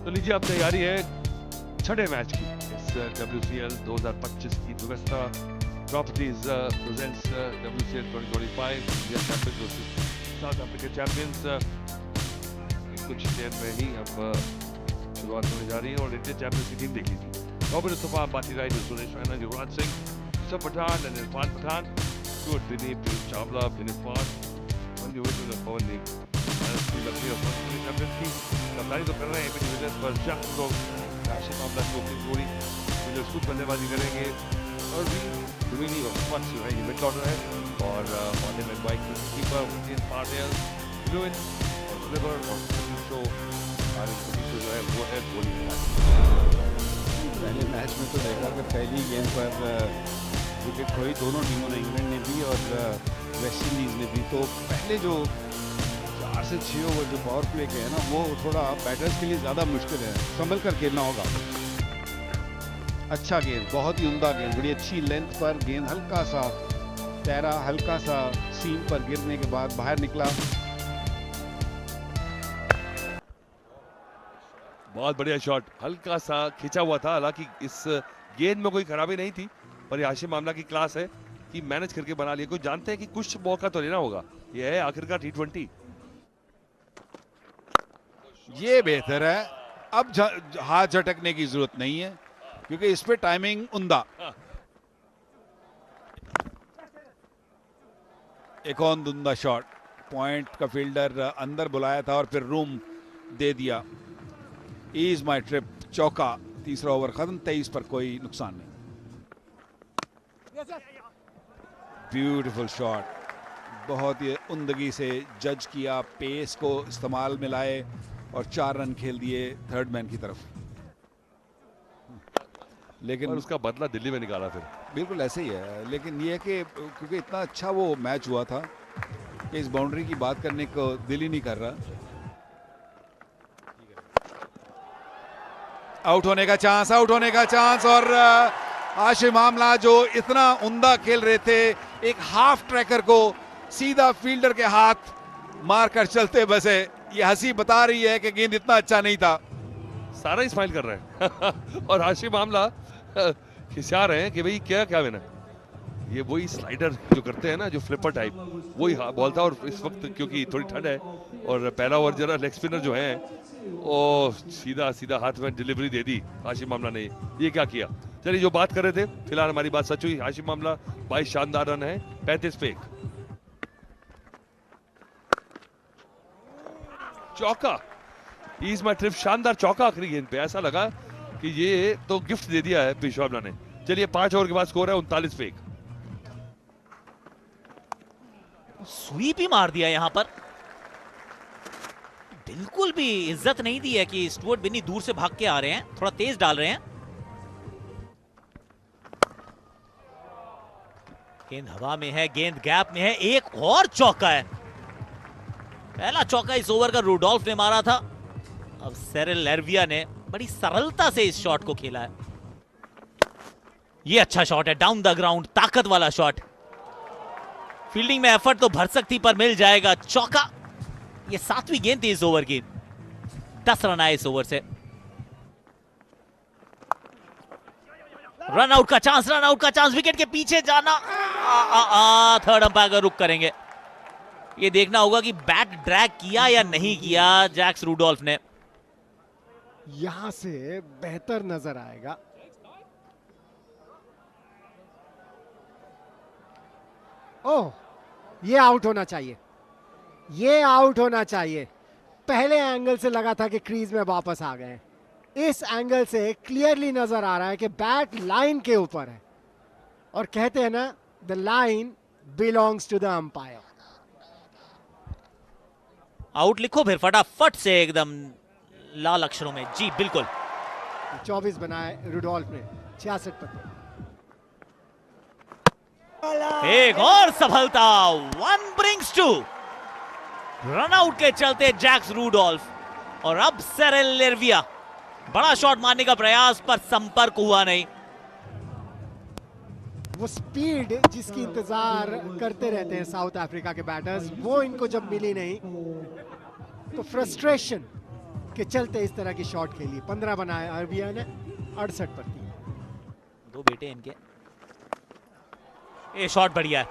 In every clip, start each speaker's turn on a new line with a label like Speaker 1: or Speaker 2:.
Speaker 1: तो लीजिए अब तैयारी है छठे मैच की इस WCL 2025 की व्यवस्था properties presents WCL 2025 India champions versus south Africa champions. कुछ देर में ही अब शुरुआत होने जा रही है और इंडियन चैंपियंस की टीम देख लीजिए। रॉबिन मुस्तफा, बाती राइड, Suresh Raina, Yuvraj Singh, Yusuf Pathan and Irfan Pathan, Stuart Binny, Piyush Chawla, Binny fast, Pawan league champions की कप्तानी तो कर रहे हैं एबी डिविलियर्स पर जस्ट लोग राशिद मामला की ओपनिंग जोड़ी जो खुद बल्लेबाजी करेंगे और भी डुमिनी और फंस जो है ये मिड ऑर्डर है और मॉर्निंग में bike keeper Indian partial Lewin और रिवर और शो जो है वो है गोली।
Speaker 2: पहले मैच में तो देखा कि पहली गेंद पर विकेट खोई दोनों टीमों ने, इंग्लैंड ने भी और वेस्ट इंडीज ने भी। तो पहले जो 4 से 6 ओवर जो पावर प्ले के है ना, वो थोड़ा बैटर्स के लिए ज़्यादा मुश्किल है, संभल कर खेलना होगा। अच्छा गेंद, बहुत ही उम्दा गेंद, बड़ी अच्छी लेंथ पर गेंद, हल्का सा तैरा, हल्का सा सीम पर गिरने के बाद बाहर निकला।
Speaker 1: बहुत बढ़िया शॉट, हल्का सा खिंचा हुआ था, हालांकि इस गेंद में कोई खराबी नहीं थी, पर हाशिम मामला की क्लास है कि मैनेज करके बना लिया। कोई जानते हैं कि कुछ मौका तो लेना होगा, यह है आखिरकार T20।
Speaker 2: ये बेहतर है, अब हाथ झटकने की जरूरत नहीं है क्योंकि इस पे टाइमिंग उम्दा। एक और उम्दा शॉट, पॉइंट का फील्डर अंदर बुलाया था और फिर रूम दे दिया। इज माई ट्रिप, चौका, तीसरा ओवर खत्म, 23 पर कोई नुकसान नहीं। ब्यूटीफुल शॉट, बहुत ही उम्दगी से जज किया, पेस को इस्तेमाल में लाए और 4 रन खेल दिए थर्ड मैन की तरफ। लेकिन
Speaker 1: और उसका बदला दिल्ली में निकाला फिर।
Speaker 2: बिल्कुल ऐसे ही है, लेकिन ये कि क्योंकि इतना अच्छा वो मैच हुआ था कि इस बाउंड्री की बात करने को दिल ही नहीं कर रहा। आउट होने का चांस, आउट होने का चांस, और हाशिम मामला जो इतना उम्दा खेल रहे थे, एक हाफ ट्रैकर को सीधा फील्डर के हाथ मारकर चलते बसे। ये हंसी बता रही है कि गेंद इतना अच्छा नहीं था।
Speaker 1: सारा ही स्माइल कर रहे हैं और हाशिम मामला खिसिया रहे हैं कि भाई क्या क्या मैंने ये वही स्लाइडर जो करते हैं ना, जो फ्लिपर टाइप, वही बॉल था। और इस वक्त क्योंकि थोड़ी ठंड है और पहला ओवर जरा लेग स्पिनर जो है ओ सीधा सीधा हाथ में डिलीवरी दे दी हाशिम मामला ने। ये क्या किया। चलिए जो बात कर रहे थे, फिलहाल हमारी बात सच हुई। हाशिम मामला 22 शानदार रन है, 35 पे 1 चौका। इज माय ट्रिप, शानदार चौका आखिरी गेंद पे। ऐसा लगा कि ये तो गिफ्ट दे दिया है पिशवाबला ने। चलिए 5 ओवर के बाद स्कोर है 39 पे 1।
Speaker 3: स्वीप ही मार दिया यहां पर, बिल्कुल भी इज्जत नहीं दी है कि स्टुअर्ट बिनी दूर से भाग के आ रहे हैं, थोड़ा तेज डाल रहे हैं। गेंद हवा में है, गेंद गैप में है, एक और चौका है। पहला चौका इस ओवर का रूडोल्फ ने मारा था, अब सेरिल लेरविया ने बड़ी सरलता से इस शॉट को खेला है। ये अच्छा शॉट है, डाउन द ग्राउंड, ताकत वाला शॉट। फील्डिंग में एफर्ट तो भर सकती पर मिल जाएगा चौका। ये 7वीं गेंद थी इस ओवर की, 10 रन आए इस ओवर से। रन आउट का चांस, रन आउट का चांस, विकेट के पीछे जाना। थर्ड अंपायर का रुख करेंगे। ये देखना होगा कि बैट ड्रैग किया या नहीं किया जैक्स रूडोल्फ ने।
Speaker 4: यहां से बेहतर नजर आएगा। ओह, ये आउट होना चाहिए, ये आउट होना चाहिए। पहले एंगल से लगा था कि क्रीज में वापस आ गए, इस एंगल से क्लियरली नजर आ रहा है कि बैट लाइन के ऊपर है और कहते हैं ना, the line belongs to the umpire.
Speaker 3: Out लिखो फिर फटाफट से एकदम लाल अक्षरों में। जी बिल्कुल,
Speaker 4: 24 बनाए रूडोल्फ ने 66 पर।
Speaker 3: एक और सफलता, 1 brings 2। रन आउट के चलते जैक्स रूडोल्फ और अब सेरिल लेरविया। बड़ा शॉट मारने का प्रयास पर संपर्क हुआ नहीं।
Speaker 4: वो स्पीड जिसकी इंतजार करते रहते हैं साउथ अफ्रीका के बैटर्स, वो इनको जब मिली नहीं तो फ्रस्ट्रेशन के चलते इस तरह की शॉट खेली। 15 बनाए अरबिया ने 68 पर 3।
Speaker 3: दो बेटे इनके। ये शॉट बढ़िया है।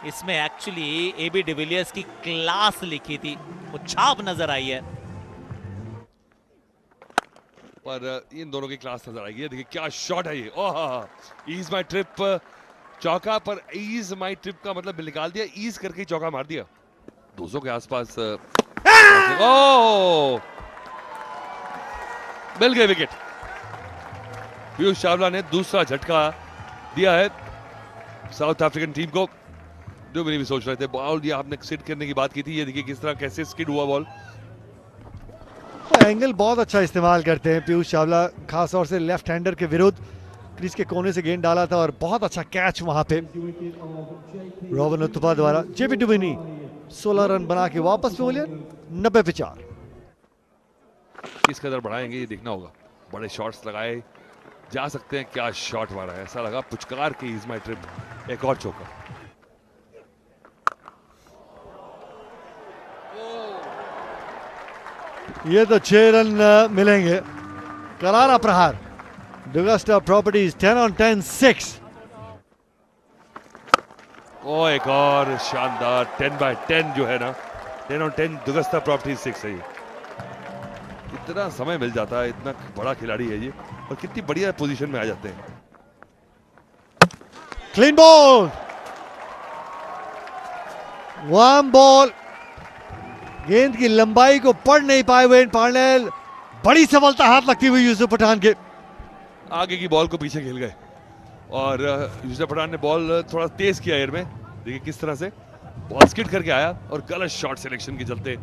Speaker 3: इसमें एक्चुअली एबी डिविलियर्स की क्लास लिखी थी, वो छाप नजर आई है।
Speaker 1: पर इन दोनों की क्लास नजर आएगी। देखिए क्या शॉट है ये। ओह, ईज माई ट्रिप चौका। पर ईज माई ट्रिप का मतलब निकाल दिया, ईज करके चौका मार दिया। 200 के आसपास। ओह, मिल गए विकेट। पीयूष चावला ने दूसरा झटका दिया है साउथ अफ्रीकन टीम को। डुमिनी भी सोच रहे थे बॉल, ये आपने सिट करने की बात की थी, ये देखिए किस तरह कैसे स्किड हुआ बॉल।
Speaker 5: एंगल बहुत अच्छा इस्तेमाल करते हैं पीयूष चावला, खास तौर से लेफ्ट हैंडर के विरुद्ध। क्रीज के कोने से गेंद डाला था और बहुत अच्छा कैच वहां पे रॉबिन उत्तपा द्वारा। जेबी डुमिनी 16 रन बना के वापस पहुंचे 90 पे 4।
Speaker 1: किस कदर बढ़ाएंगे ये देखना होगा। बड़े शॉट्स लगाए जा सकते हैं। क्या शॉट मारा है, ऐसा लगा पुचकार के इज माई ट्रिप। एक और चौका।
Speaker 5: ये तो 6 रन मिलेंगे। करारा प्रहार। डुगस्टा प्रॉपर्टीज 10 on 10 6।
Speaker 1: ओ एक और शानदार 10 by 10 जो है ना, 10 on 10 डुगस्टा प्रॉपर्टीज 6 है ये। इतना समय मिल जाता है, इतना बड़ा खिलाड़ी है ये, और कितनी बढ़िया पोजीशन में आ जाते हैं।
Speaker 5: Clean ball, 1 ball. गेंद की लंबाई को पढ़ नहीं पाए वेन पार्नेल। बड़ी सफलता हाथ लगती हुई यूसुफ पठान के।
Speaker 1: आगे की बॉल को पीछे खेल गए और यूसुफ पठान ने बॉल थोड़ा तेज किया एयर में। देखिए किस तरह से बॉल स्किड करके आया और गलत शॉट सिलेक्शन के चलते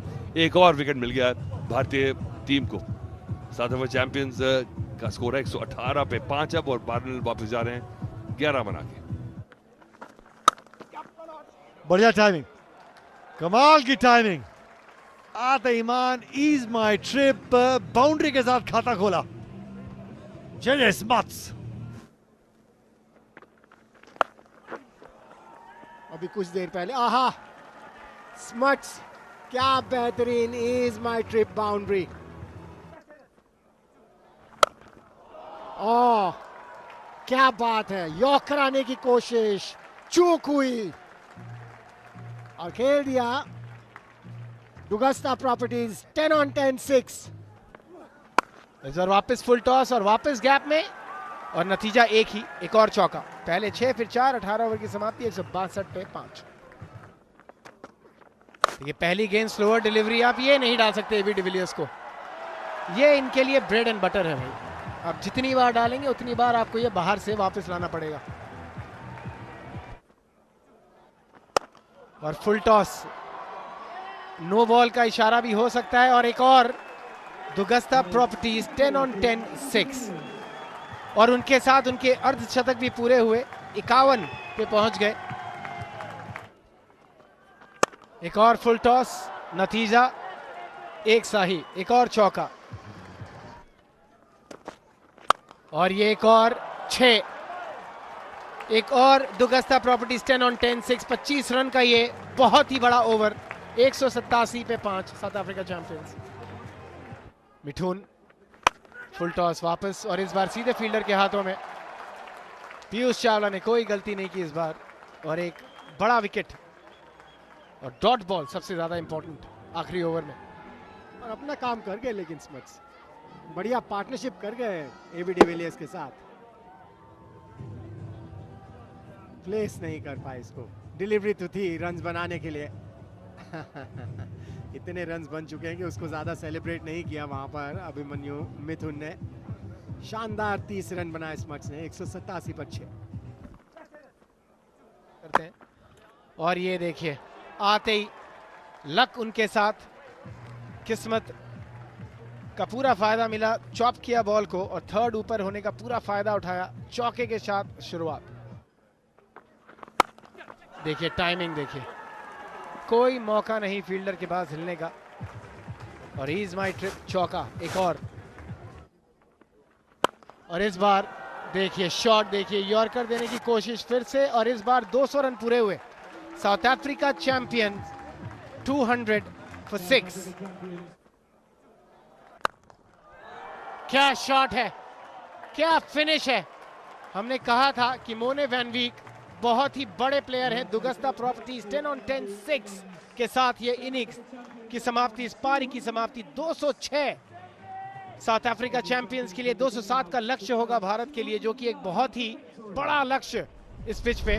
Speaker 1: एक और विकेट मिल गया भारतीय टीम को। साउथ अफ्रीका चैंपियंस का स्कोर है 118 पे 5 अब, और पार्नेल वापस जा रहे हैं 11 बना के।
Speaker 5: बढ़िया टाइमिंग, कमाल की टाइमिंग। आते ईमान ईज माई ट्रिप बाउंड्री के साथ खाता खोला जेजे स्मट्स।
Speaker 4: अभी कुछ देर पहले आहा, स्मट्स क्या बेहतरीन इज माई ट्रिप बाउंड्री। ओह क्या बात है, यॉर्क कराने की कोशिश, चूक हुई और खेल दिया डुगस्टा प्रॉपर्टीज 10 on 10 6।
Speaker 6: इस बार वापस फुल टॉस और वापस गैप में, और नतीजा एक ही, एक और चौका। पहले 6 फिर 4, 18 ओवर की समाप्ति 162 पे 5। ये पहली गेंद स्लोअर डिलीवरी, आप ये नहीं डाल सकते एबी डिविलियर्स को, ये इनके लिए ब्रेड एंड बटर है भाई। आप जितनी बार डालेंगे उतनी बार आपको ये बाहर से वापस लाना पड़ेगा। और फुल टॉस, नो बॉल का इशारा भी हो सकता है। और एक और डुगस्टा प्रॉपर्टीज 10 on 10 6, और उनके साथ उनके अर्धशतक भी पूरे हुए, 51 पे पहुंच गए। एक और फुल टॉस, नतीजा एक सही, एक और चौका, और ये एक और 6। एक और डुगस्टा प्रॉपर्टीज 10 on 10 6, 25 रन का ये बहुत ही बड़ा ओवर। 187 पे 5, south Africa champions. Mithun full toss वापस, और इस बार सीधे फील्डर के हाथों में। पीयूष चावला ने कोई गलती नहीं की इस बार, और एक बड़ा विकेट और डॉट बॉल सबसे ज्यादा इंपॉर्टेंट आखिरी ओवर में।
Speaker 4: और अपना काम कर गए, लेकिन स्मट्स बढ़िया पार्टनरशिप कर गए एबी डिविलियर्स के साथ। प्लेस नहीं कर पाए इसको, डिलीवरी तो थी रन्स बनाने के लिए। इतने रन्स बन चुके हैं कि उसको ज्यादा सेलिब्रेट नहीं किया वहां पर अभिमन्यु मिथुन ने। शानदार 30 रन बनाए स्मट्स ने 187 पर 6
Speaker 6: करते हैं। और ये देखिए आते ही लक उनके साथ, किस्मत का पूरा फायदा मिला। चॉप किया बॉल को और थर्ड ऊपर होने का पूरा फायदा उठाया, चौके के साथ शुरुआत। देखिए टाइमिंग, देखिए कोई मौका नहीं फील्डर के पास हिलने का, और इज माई ट्रिप चौका एक और इस बार देखिए शॉट, देखिए यॉर्कर देने की कोशिश फिर से, और इस बार 200 रन पूरे हुए। South Africa champion 200 for 6। क्या शॉट है, क्या फिनिश है। हमने कहा था कि मोने वैन वीक बहुत ही बड़े प्लेयर हैं। दुगस्ता प्रॉपर्टीज 10 on 10 6 के साथ ये इनिंग्स की समाप्ति, इस पारी की समाप्ति 206 साउथ अफ्रीका चैंपियंस के लिए। 207 का लक्ष्य होगा भारत के लिए, जो कि एक बहुत ही बड़ा लक्ष्य इस पिच पे।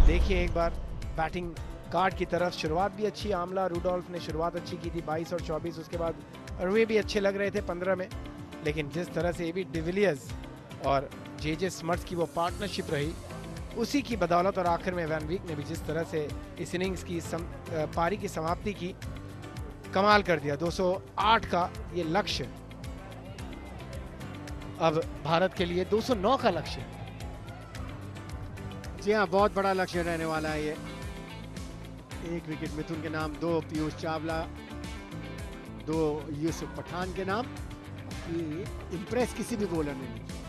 Speaker 6: देखिए एक बार बैटिंग कार्ड की तरफ, शुरुआत भी अच्छी, आमला रूडोल्फ ने शुरुआत अच्छी की थी 22 और 24, उसके बाद अरवे भी अच्छे लग रहे थे 15 में, लेकिन जिस तरह से एबी डिविलियर्स और जे स्मर्ट्स की वो पार्टनरशिप रही, उसी की बदौलत और आखिर में वैन वीक ने भी जिस तरह से इस इनिंग्स की पारी की समाप्ति की, कमाल कर दिया। 208 का ये लक्ष्य अब भारत के लिए 209 का लक्ष्य।
Speaker 4: जी हाँ, बहुत बड़ा लक्ष्य रहने वाला है ये। एक विकेट मिथुन के नाम, 2 पीयूष चावला, 2 यूसुफ पठान के नाम। ये इंप्रेस किसी भी बॉलर ने नहीं।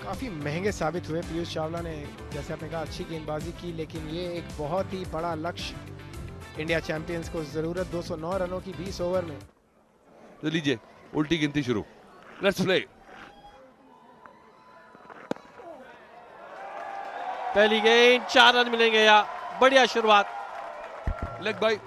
Speaker 6: काफी महंगे साबित हुए पीयूष चावला ने, जैसे आपने कहा अच्छी गेंदबाजी की, लेकिन ये एक बहुत ही बड़ा लक्ष्य इंडिया चैंपियंस को जरूरत 209 रनों की 20 ओवर में।
Speaker 1: तो लीजिए उल्टी गिनती शुरू, लेट्स प्ले।
Speaker 7: पहली गेंद 4 रन मिलेंगे या बढ़िया शुरुआत।
Speaker 1: लेग बाई,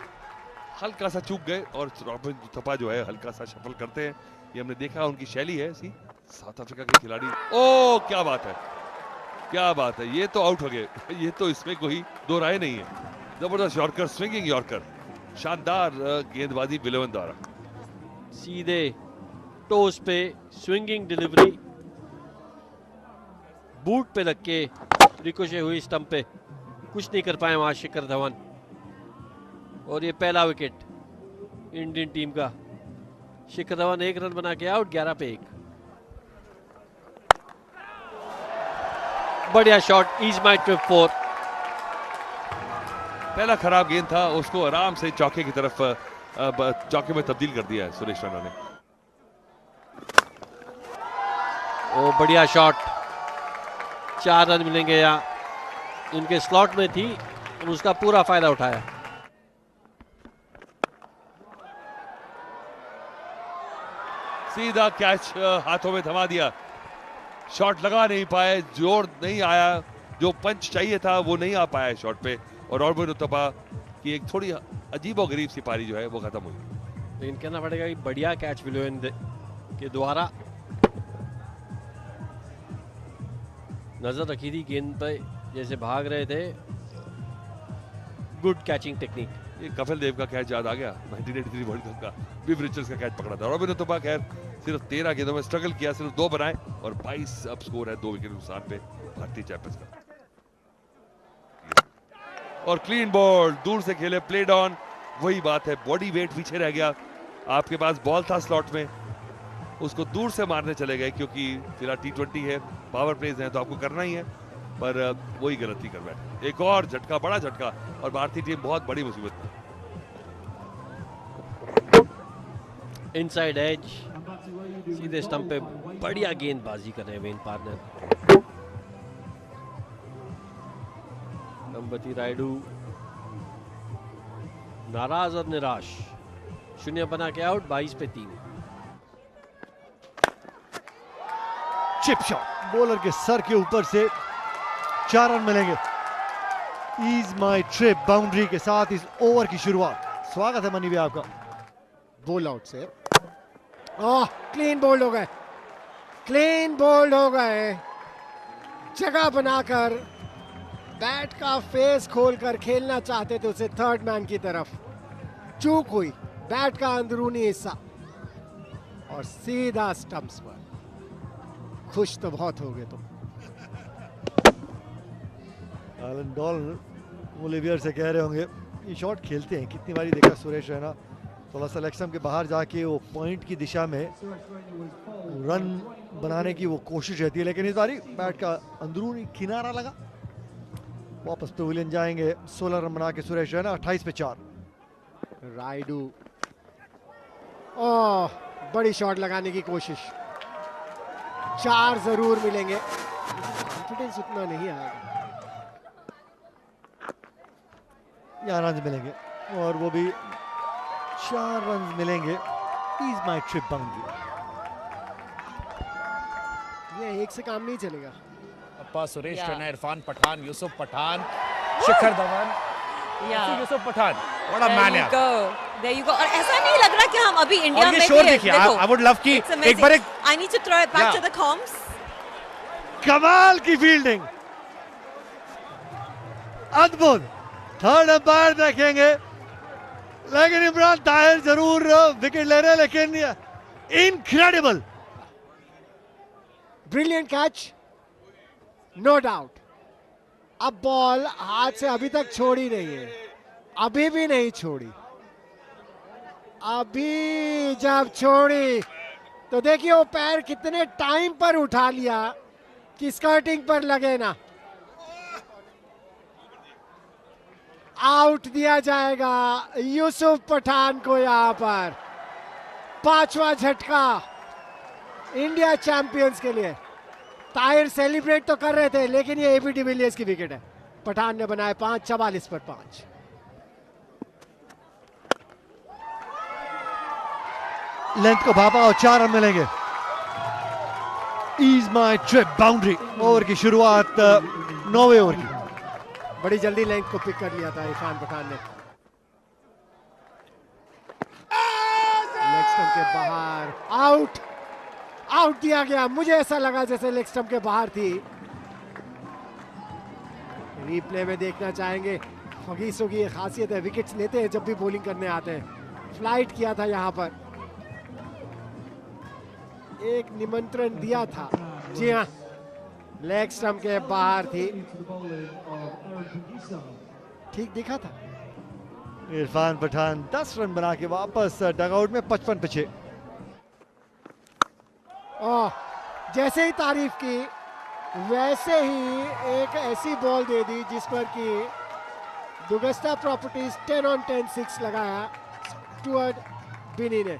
Speaker 1: हल्का सा चूक गए और रॉबिन थपा जो है हल्का सा शफल करते हैं, ये हमने देखा, उनकी शैली है ऐसी। साउथ अफ्रीका के खिलाड़ी, ओ क्या बात है, क्या बात है, ये तो आउट हो गए, ये तो इसमें कोई दो राय नहीं है। जबरदस्त यॉर्कर, स्विंगिंग यॉर्कर, शानदार गेंदबाजी बिलोवन द्वारा।
Speaker 7: सीधे टोस पे स्विंगिंग डिलीवरी, बूट पे लग के रिकोशे हुई स्टंप पे, कुछ नहीं कर पाए वहां शिखर धवन। और ये पहला विकेट इंडियन टीम का। शिखर धवन 1 रन बना के आउट, 11 पे 1। बढ़िया शॉट, इज माय ट्रिप 4।
Speaker 1: पहला खराब गेंद था, उसको आराम से चौके की तरफ चौके में तब्दील कर दिया है सुरेश रैना ने।
Speaker 7: ओ बढ़िया शॉट, 4 रन मिलेंगे या इनके स्लॉट में थी और उसका पूरा फायदा उठाया।
Speaker 1: सीधा कैच हाथों में थमा दिया, शॉट लगा नहीं पाए, जोर नहीं आया, जो पंच चाहिए था वो नहीं आ पाया शॉट पे, और रॉबिन उत्तपा की एक थोड़ी अजीबोगरीब सी पारी जो है वो खत्म हुई।
Speaker 7: लेकिन कहना पड़ेगा कि बढ़िया कैच विलोवन के द्वारा, नजर रखी थी गेंद पे, जैसे भाग रहे थे, गुड कैचिंग टेक्निक।
Speaker 1: ये कपिल देव का कैच याद आ गया, 1983 वर्ल्ड कप का, विव रिचर्ड्स का कैच पकड़ा था। रॉबिन उत्तपा खैर सिर्फ 13 गेंदों में स्ट्रगल किया, सिर्फ 2 बनाए, और 22 अब स्कोर है 2 विकेट नुकसान पे भारतीय चैंपियंस का। और क्लीन बॉल, दूर से खेले, प्लेड ऑन, वही बात है, बॉडी वेट पीछे रह गया। आपके पास बॉल था स्लॉट में, उसको दूर से मारने चले गए, क्योंकि फिलहाल T20 है, पावर प्लेज है, तो आपको करना ही है, पर वही गलती कर बैठे। एक और झटका, बड़ा झटका, और भारतीय टीम बहुत बड़ी मुसीबत में।
Speaker 7: इनसाइड एज, सीधे स्टंप पे बढ़िया गेंदबाजी कर रहे हैं वेन पार्टनर। अंबती रायडू नाराज और निराश, 0 बना के आउट, 22 पे 3।
Speaker 5: चिप शॉट, बॉलर के सर के ऊपर से 4 रन मिलेंगे। इज माई ट्रिप बाउंड्री के साथ इस ओवर की शुरुआत। स्वागत है मनी भी आपका।
Speaker 4: बोल आउट से क्लीन बोल्ड हो गए, क्लीन बोल्ड हो गए। जगह बनाकर बैट का फेस खोलकर खेलना चाहते थे उसे थर्ड मैन की तरफ, चूक हुई, बैट का अंदरूनी हिस्सा और सीधा स्टंप्स पर। खुश तो बहुत हो गए तुम।
Speaker 5: एलन डॉल ओलिवियर से कह रहे होंगे ये शॉट खेलते हैं, कितनी बारी देखा सुरेश रैना, थोड़ा सा लेग के बाहर जाके वो पॉइंट की दिशा में रन बनाने की वो कोशिश रहती है, लेकिन इस बारी बैट का अंदरूनी किनारा लगा। वापस पवेलियन जाएंगे, 16 रन बना के सुरेश रैना, 28 पे 4।
Speaker 4: रायडू बड़ी शॉट लगाने की कोशिश, 4 जरूर मिलेंगे, कॉन्फिडेंस उतना नहीं आएगा।
Speaker 5: यहाँ रन मिलेंगे और वो भी 4 रन मिलेंगे। Is my trip boundary.
Speaker 4: ये एक से काम नहीं चलेगा।
Speaker 8: अप्पा Suresh
Speaker 9: Yeah.
Speaker 8: Raina, Irfan Pathan, Yusuf Pathan, Shikhar Dhawan,
Speaker 9: Yeah.
Speaker 8: Yusuf Pathan, what a man यार।
Speaker 9: There you go. और ऐसा नहीं लग रहा कि हम अभी इंडिया
Speaker 8: और
Speaker 9: में
Speaker 8: ये शोर
Speaker 9: भी हैं।
Speaker 8: देखिए,
Speaker 9: देखो,
Speaker 8: I would love कि
Speaker 9: It's
Speaker 8: एक
Speaker 9: amazing.
Speaker 8: बार एक
Speaker 9: I need to throw it back
Speaker 8: Yeah.
Speaker 9: to the comms.
Speaker 5: कमाल की फील्डिंग, अद्भुत। थर्ड अंपायर देखेंगे, लेकिन इमरान ताहिर जरूर विकेट ले रहे हैं, लेकिन incredible.
Speaker 4: Brilliant catch, no doubt. अब बॉल हाथ से अभी तक छोड़ी नहीं है, अभी भी नहीं छोड़ी। अभी जब छोड़ी तो देखिए वो पैर कितने टाइम पर उठा लिया कि स्कर्टिंग पर लगे ना। आउट दिया जाएगा यूसुफ पठान को। यहां पर 5वां झटका इंडिया चैंपियंस के लिए। ताहिर सेलिब्रेट तो कर रहे थे, लेकिन ये एबी डिविलियर्स की विकेट है। पठान ने बनाए 5, 44 पर 5।
Speaker 5: लेंथ को भापा और 4 रन मिलेंगे। ईज माई ट्रिप बाउंड्री। ओवर की शुरुआत 9वें ओवर की।
Speaker 4: बड़ी जल्दी लेंथ को पिक कर लिया था इरफान पठान ने। लेग स्टंप के बाहर, आउट। आउट दिया गया। मुझे ऐसा लगा जैसे लेग स्टंप के बाहर थी। रिप्ले में देखना चाहेंगे। फगीसों की खासियत है, विकेट्स लेते हैं जब भी बॉलिंग करने आते हैं। फ्लाइट किया था यहां पर, एक निमंत्रण दिया था। जी हाँ, लेग स्टंप के बाहर थी, ठीक दिखा था।
Speaker 5: इरफान पठान 10 रन बना के वापस डगआउट में 55 पे 6।
Speaker 4: जैसे ही तारीफ की वैसे ही एक ऐसी बॉल दे दी जिस पर कि दुगस्ता प्रॉपर्टीज 10 on 10 6 लगाया स्टुअर्ट बिनी ने।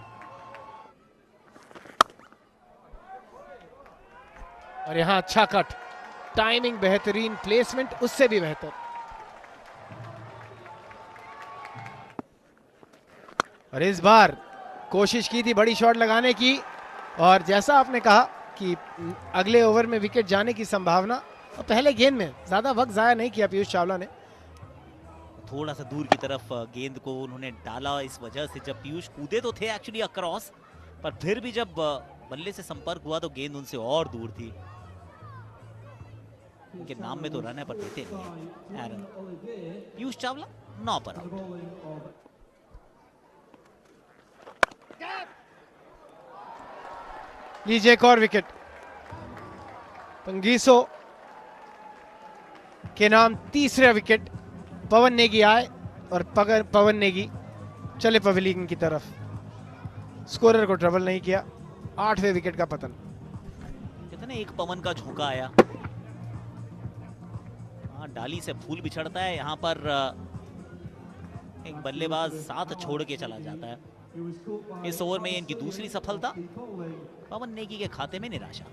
Speaker 6: और यहाँ अच्छा कट, टाइमिंग बेहतरीन, प्लेसमेंट उससे भी बेहतर। और इस बार कोशिश की थी बड़ी शॉट लगाने की, और जैसा आपने कहा कि अगले ओवर में विकेट जाने की संभावना, और पहले गेंद में ज्यादा वक्त जाया नहीं किया पीयूष चावला ने।
Speaker 3: थोड़ा सा दूर की तरफ गेंद को उन्होंने डाला, इस वजह से जब पीयूष कूदे तो थे एक्चुअली अक्रॉस, पर फिर भी जब बल्ले से संपर्क हुआ तो गेंद उनसे और दूर थी। उनके नाम में तो रन है पर देते नहीं है। पीयूष चावला 9 पर आउट।
Speaker 6: लीजिए एक और विकेट। पंगीसो के नाम तीसरा विकेट। पवन नेगी आए और पवन नेगी चले पवेलियन की तरफ। स्कोरर को ट्रबल नहीं किया। 8वें विकेट का पतन।
Speaker 3: कहते ना एक पवन का झोंका आया। डाली से फूल बिछड़ता है, यहाँ पर एक बल्लेबाज साथ छोड़ के चला जाता है। इस ओवर में इनकी दूसरी सफलता। पवन नेगी के खाते में निराशा।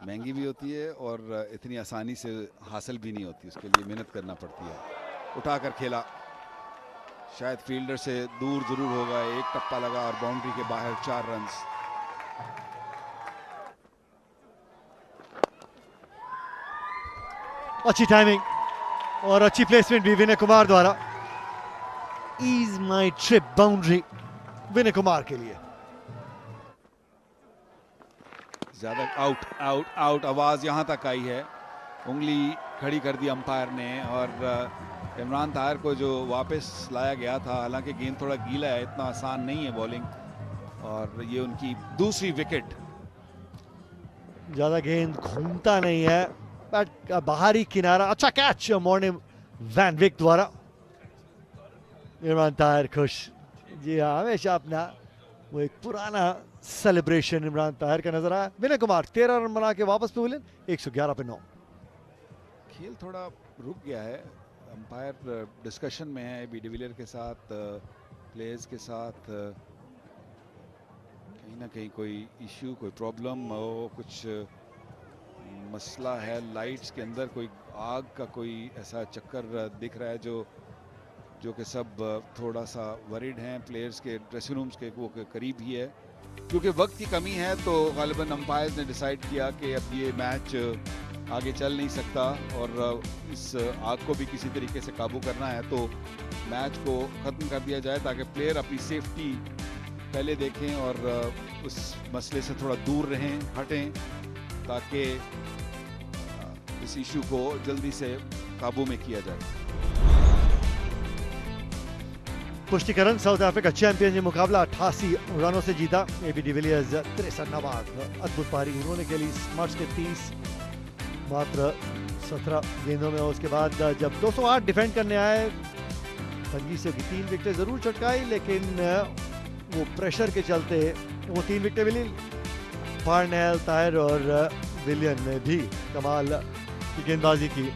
Speaker 2: महंगी भी होती है और इतनी आसानी से हासिल भी नहीं होती, उसके लिए मेहनत करना पड़ती है। उठाकर खेला, शायद फील्डर से दूर जरूर होगा, एक टप्पा लगा और बाउंड्री के बाहर 4 रन।
Speaker 5: अच्छी टाइमिंग और अच्छी प्लेसमेंट भी विनय कुमार द्वारा। ईज माई ट्रिप बाउंड्री विनय कुमार के लिए।
Speaker 2: ज्यादा आउट आउट आउट आवाज यहां तक आई है। उंगली खड़ी कर दी अंपायर ने और इमरान ताहिर को जो वापस लाया गया था, हालांकि गेंद थोड़ा गीला है, इतना आसान नहीं है बॉलिंग, और ये उनकी दूसरी विकेट।
Speaker 5: ज्यादा गेंद घूमता नहीं है, बट बाहरी किनारा। अच्छा कैच मॉर्निंग वैन विक द्वारा। इमरान ताहिर खुश। जी हाँ, हमेशा अपना वो एक पुराना सेलिब्रेशन इमरान ताहिर का नजर आया। विनय कुमार 13 रन बना के वापस पवेलियन 111 पे 9।
Speaker 2: खेल थोड़ा रुक गया है, अंपायर डिस्कशन में है बी डिविलियर के साथ, प्लेयर्स के साथ। कहीं ना कहीं कोई इश्यू, कोई प्रॉब्लम हो, कुछ मसला है लाइट्स के अंदर, कोई आग का कोई ऐसा चक्कर दिख रहा है जो कि सब थोड़ा सा वरीड हैं। प्लेयर्स के ड्रेसिंग रूम्स के वो करीब ही है, क्योंकि वक्त की कमी है तो गालिबन अंपायर्स ने डिसाइड किया कि अब ये मैच आगे चल नहीं सकता और इस आग को भी किसी तरीके से काबू करना है, तो मैच को ख़त्म कर दिया जाए ताकि प्लेयर अपनी सेफ्टी पहले देखें और उस मसले से थोड़ा दूर रहें, हटें, ताकि इस इशू को जल्दी से काबू में किया जाए।
Speaker 5: पुष्टिकरण साउथ अफ्रीका चैंपियन ये मुकाबला 88 रनों से जीता। एबी डिविलियर्स 63 नवाद अद्भुत पारी उन्होंने खेली। स्मार्ट्स के 30 मात्र 17 गेंदों में। उसके बाद जब 208 डिफेंड करने आए, तंगी से 3 विकेटें जरूर चटकाई, लेकिन वो प्रेशर के चलते वो 3 विकेटें मिली। पार्नेल, तायर और विलियन ने भी कमाल की गेंदबाजी की।